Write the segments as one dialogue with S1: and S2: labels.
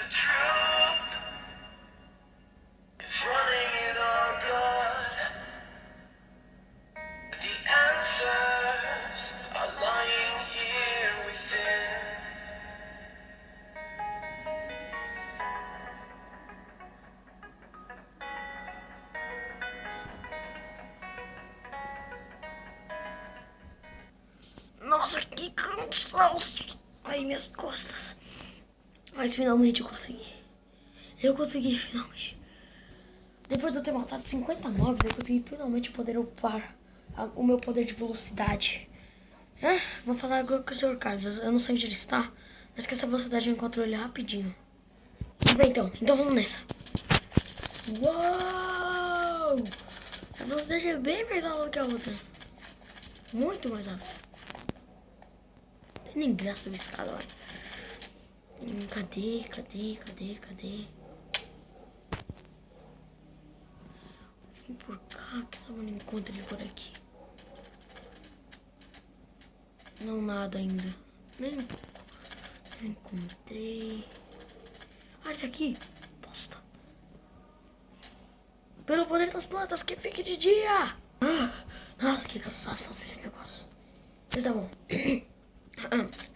S1: truth is running in our blood. The answers are lying here within.
S2: Nossa, que cansaço! Ai, minhas costas. Mas finalmente eu consegui. Eu consegui, finalmente. Depois de eu ter matado 50 mobs, eu consegui finalmente poder upar o meu poder de velocidade. Vou falar agora com o Sr. Carlos. Eu não sei onde ele está, mas que essa velocidade eu encontro ele rapidinho. Tudo bem, então vamos nessa. Uou! Essa velocidade é bem mais alta que a outra. Muito mais alta. Não tem nem graça subir escada, olha. Cadê? Vim por cá, que essa não encontra ele por aqui. Não, nada ainda. Nem um pouco. Não encontrei. Ah, esse aqui. Bosta. Pelo poder das plantas, que fique de dia. Nossa, que cansaço fazer esse negócio. Mas tá bom.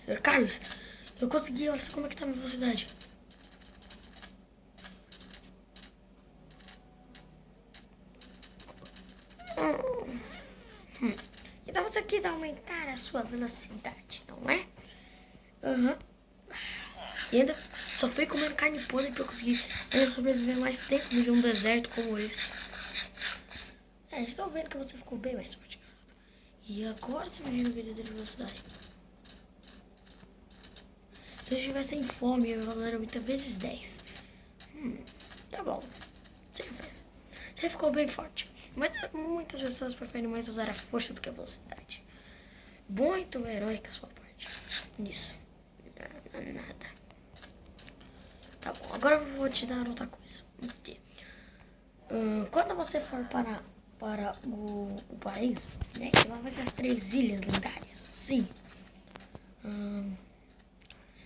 S2: Senhor Carlos, eu consegui. Olha só como é que tá a minha velocidade. Então você quis aumentar a sua velocidade, não é? Aham. E ainda só fui comendo carne podre pra eu conseguir sobreviver mais tempo em um deserto como esse. Estou vendo que você ficou bem mais forte, garoto. E agora você me viu a verdadeira velocidade. Se eu estivesse sem fome, eu ia valer 80 vezes 10. Tá bom. Você fez. Você ficou bem forte. Mas muitas pessoas preferem mais usar a força do que a velocidade. Muito heróica a sua parte. Isso. Nada. Tá bom, agora eu vou te dar outra coisa. Quando você for para o paraíso, né? Que lá vai ter as 3 ilhas lendárias. Sim.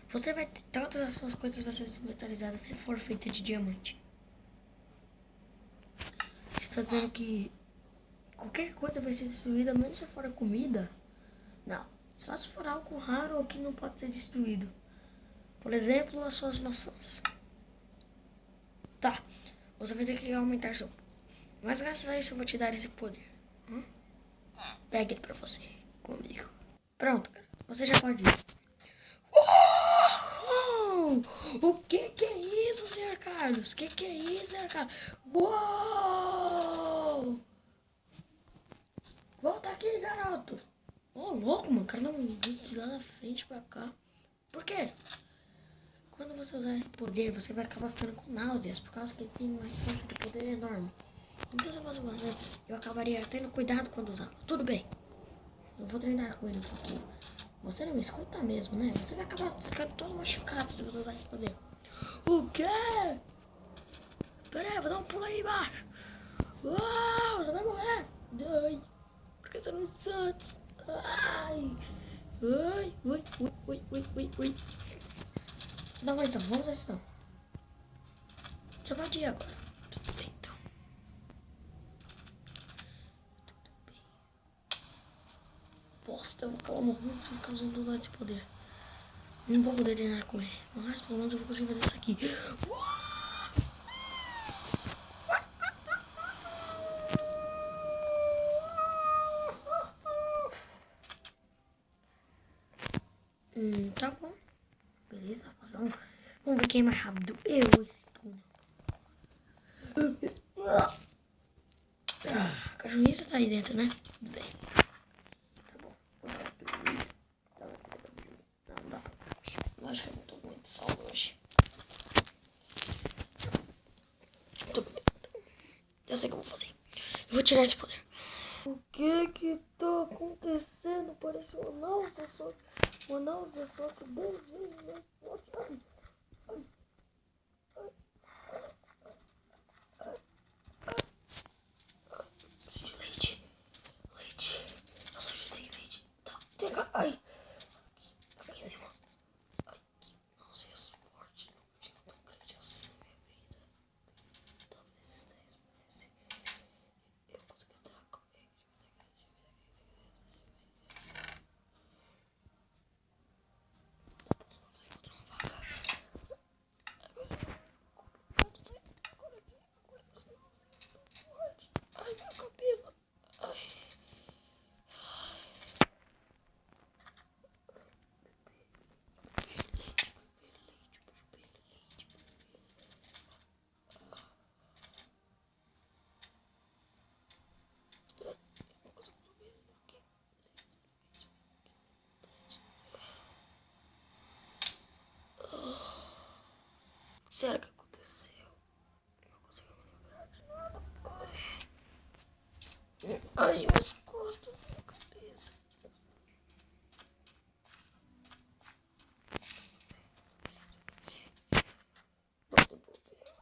S2: Você vai ter todas as suas coisas vão ser metalizadas se for feita de diamante. Você tá dizendo que qualquer coisa vai ser destruída, mesmo se for a comida? Não. Só se for algo raro ou que não pode ser destruído. Por exemplo, as suas maçãs. Tá. Você vai ter que aumentar seu... Mas graças a isso eu vou te dar esse poder. Pegue ele pra você. Comigo. Pronto, cara. Você já pode ir. Uou! O que é isso, senhor Carlos? Que é isso, senhor Carlos? Uou! Volta aqui, garoto. Louco, mano. O cara não veio de lá na frente pra cá. Por quê? Quando você usar esse poder, você vai acabar ficando com náuseas, por causa que ele tem uma extensão de poder enorme. Então, se fosse você, eu acabaria tendo cuidado quando usá-lo. Tudo bem. Eu vou treinar com ele um pouquinho. Você não me escuta mesmo, né? Você vai acabar ficando todo machucado se você usar esse poder. O quê? Pera aí, vou dar um pulo aí embaixo. Uau, você vai morrer. Ai, por que você não antes? Ai, ui. Não, então, vamos lá então. Você pode ir agora. Tudo bem, então. Tudo bem. Bosta, eu vou acabar morrendo se eu ficar usando todo esse poder. Não vou poder treinar com ele. Mas pelo menos eu vou conseguir fazer isso aqui. Tá bom. Beleza, vamos ver quem é mais rápido. Eu ou esse túnel. A cachorrinha tá aí dentro, né? Tudo bem. Tá bom. Não dá pra dormir. Eu acho que eu não tô com muito sono hoje. Tudo bem. Já sei o que eu vou fazer. Eu vou tirar esse poder. O que tá acontecendo? Parece uma náusea só. Uma náusea só que 10 vezes mais forte. Preciso de leite. Nossa, eu já tenho leite. Tá, pega. Ai. Aqui em cima. Ai, que náusea forte. Não tinha tão Será que aconteceu? Não consigo me lembrar de nada. Ai, minhas costas, minha cabeça. Nossa, bobeira.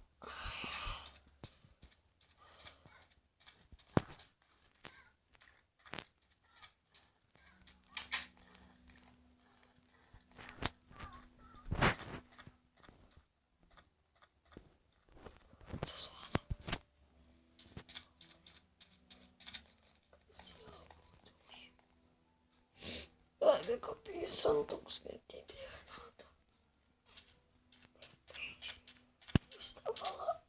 S2: Ai, minha cabeça, eu não tô conseguindo entender nada. Eu estava lá.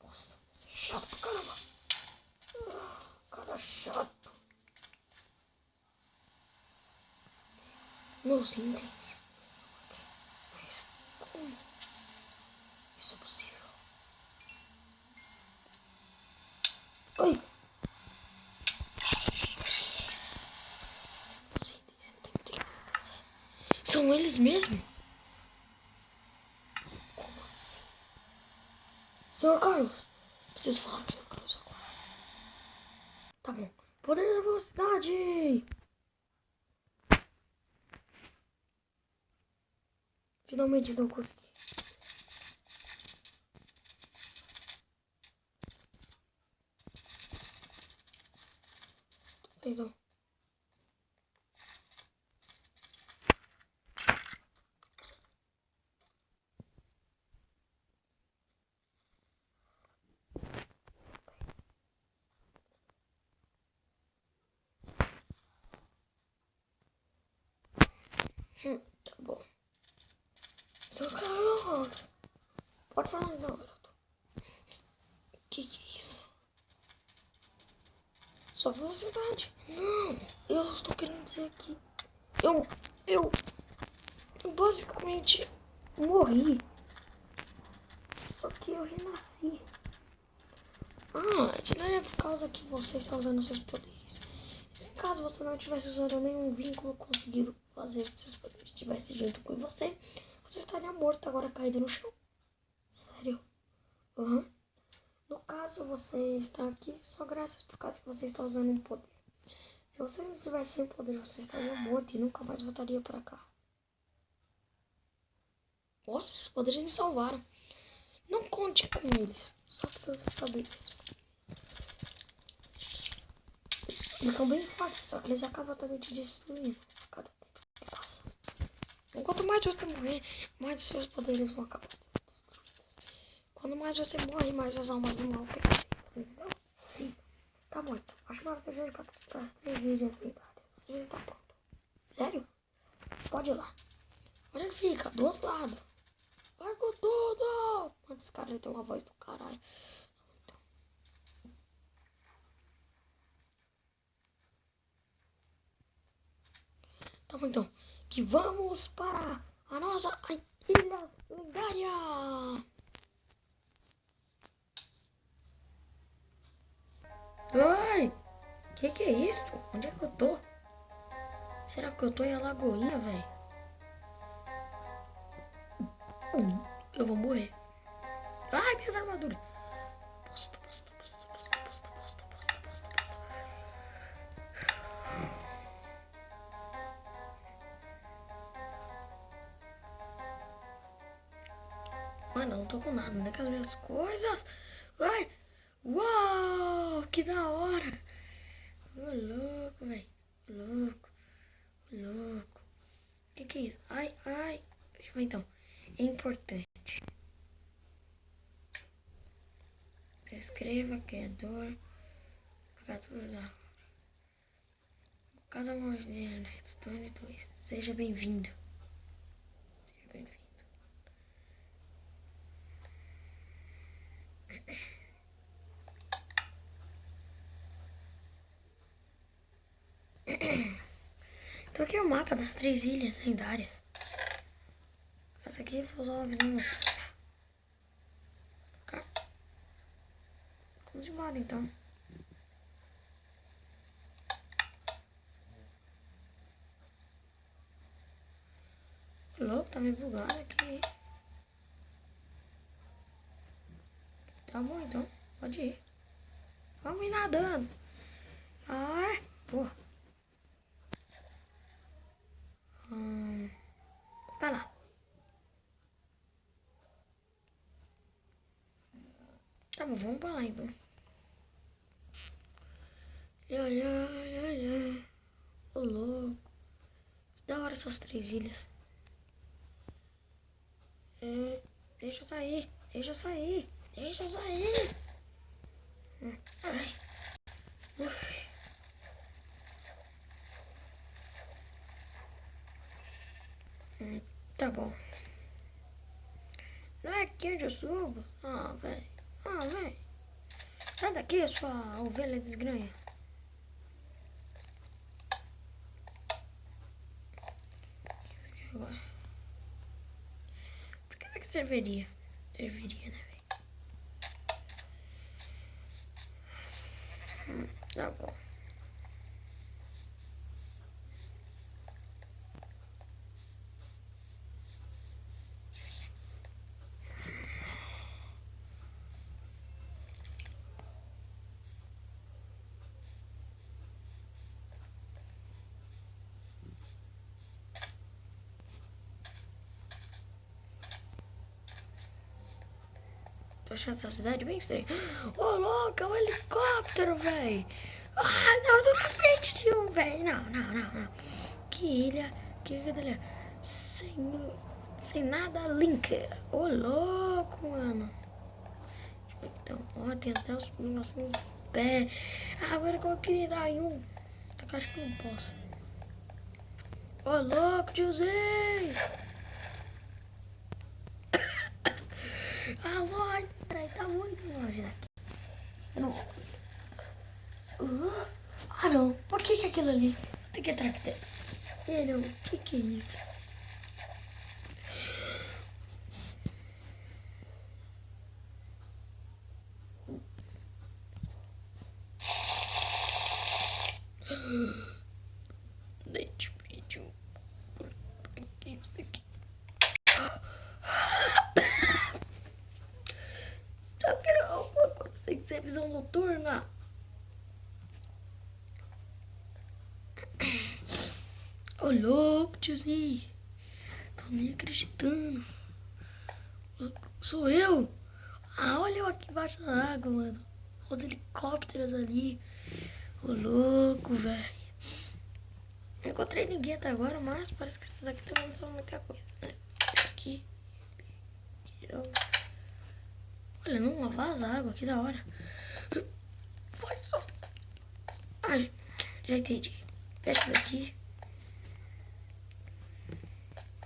S2: Nossa, você é chato pra caramba. Cara chato. Meus itens. Mas como isso é possível? Ai! Meus itens, eu tenho que... São eles mesmo? Como assim? Senhor Carlos, preciso falar com o Senhor Carlos agora. Tá bom. Poder da velocidade! Finalmente não consegui. Perdão. Tá bom. Senhor Carlos! Pode falar não, garoto. Que é isso? Só velocidade. Não! Eu estou querendo dizer que... Eu basicamente morri. Só que eu renasci. Ah, isso não é por causa que você está usando seus poderes. Se caso você não tivesse usando nenhum vínculo conseguido fazer que seus poderes estivessem junto com você, você estaria morto agora caído no chão. Sério? Aham. No caso, você está aqui só graças por causa que você está usando um poder. Se você não tivesse sem poder, você estaria morto e nunca mais voltaria pra cá. Nossa, esses poderes me salvaram. Não conte com eles. Só pra você saber mesmo. Eles são bem fortes, só que eles acabam também te destruindo a cada tempo que passa. Quanto mais você morrer, mais os seus poderes vão acabar sendo destruídos. Quando mais você morre, mais as almas do mal pegam. Entendeu? Sim. Tá bom, então. Acho que você já para as 3 ilhas lendárias. Você já está pronto. Sério? Pode ir lá. Onde é que fica? Do outro lado. Vai com tudo! Mano, esse cara tem uma voz do caralho. Tá bom, então. Que vamos para a nossa ilha lendária. Oi! Que é isso? Onde é que eu tô? Será que eu tô em Alagoinha, velho? Eu vou morrer. Ai, minhas armaduras. Posta. Mano, eu não tô com nada, nem com as minhas coisas. Ai! Uau! Que da hora! Ô, louco, velho. Louco. Que é isso? Ai. Deixa eu ver então. É importante. Escreva, criador. Da Casa Moderna, Redstone 2. Seja bem-vindo. Então aqui é o mapa das 3 ilhas lendárias. Essa aqui eu vou usar uma visão noturna. Vamos embora então. tá meio bugado aqui. Tá bom, então. Pode ir. Vamos ir nadando. Ah, pô. Vai lá. Tá bom, vamos pra lá, então. Ô, louco. Da hora essas 3 ilhas. Deixa eu sair. Deixa eu sair. Deixa eu sair. Ai. Uf. Tá bom. Não é aqui onde eu subo? Ah, velho. Ah, velho. Sai daqui, sua ovelha desgranha. Agora. Por que serviria? Serviria, né, velho? Tá bom. Tô achando essa cidade bem estranha. Ô, louco, é um helicóptero, velho. Ah, não, eu tô na frente de um, velho. Não. Que ilha, que ilha. Sem nada, link. Ô, louco, mano. Então, ó, tem até os negocinhos de pé. Ah, agora que eu queria dar em um. Só que eu acho que não posso. Ô, louco, tiozinho. Alô, peraí, tá muito longe daqui. Não. Ah, não. Por que é aquilo ali? Vou ter que entrar aqui dentro. Não, o que é isso? Dente vídeo. Por que isso aqui? Eu quero alguma coisa sem ser visão noturna. Ô, louco, tiozinho. Tô nem acreditando. Sou eu? Ah, olha eu aqui embaixo da água, mano. Os helicópteros ali. Ô, louco, velho. Não encontrei ninguém até agora, mas parece que isso daqui também não são muita coisa, né? Aqui. Olha, não vaza água, que da hora. Ah, já entendi. Fecha daqui.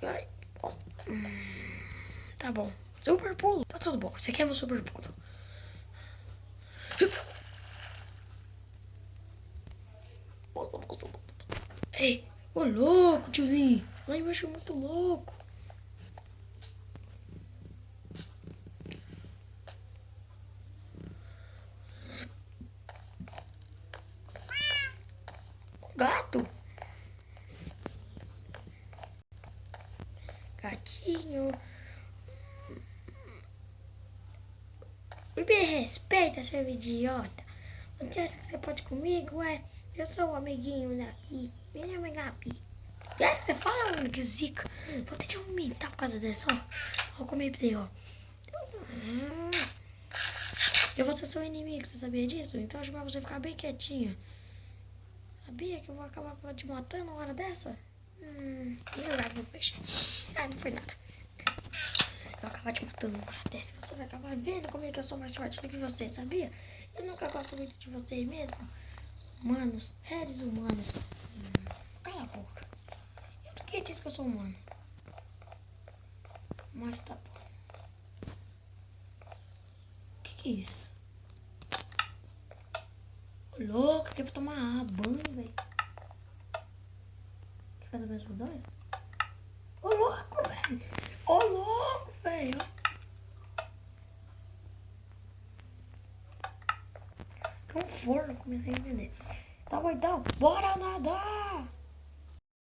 S2: Ai, nossa. Tá bom. Super pulo. Tá tudo bom. Esse aqui é meu super pulo. Nossa. Ei, ô louco, tiozinho. Lá embaixo é muito louco. Gato. Gatinho. Me respeita, seu idiota. Você acha que você pode comigo, ué? Eu sou o amiguinho daqui. Meu nome é Gabi. É que você fala, mano, que zica. Vou até te aumentar por causa dessa, ó. Vou comer pra você, ó. Eu vou ser seu inimigo, você sabia disso? Então acho que você ficar bem quietinha. Sabia que eu vou acabar te matando uma hora dessa? Não vai, meu peixe. Ah, não foi nada. Eu vou acabar te matando uma hora dessa. Você vai acabar vendo como é que eu sou mais forte do que você, sabia? Eu nunca gosto muito de vocês mesmo. Humanos, seres humanos. Cala a boca. Eu quem disse que eu sou humano? Mas tá bom. O que é isso? Ô, louco, aqui é pra tomar banho, velho. Quer fazer mais mudança? Ô, louco, velho. Ô, louco, velho. É um forno, comecei a entender. Tá bom, então. Bora nadar!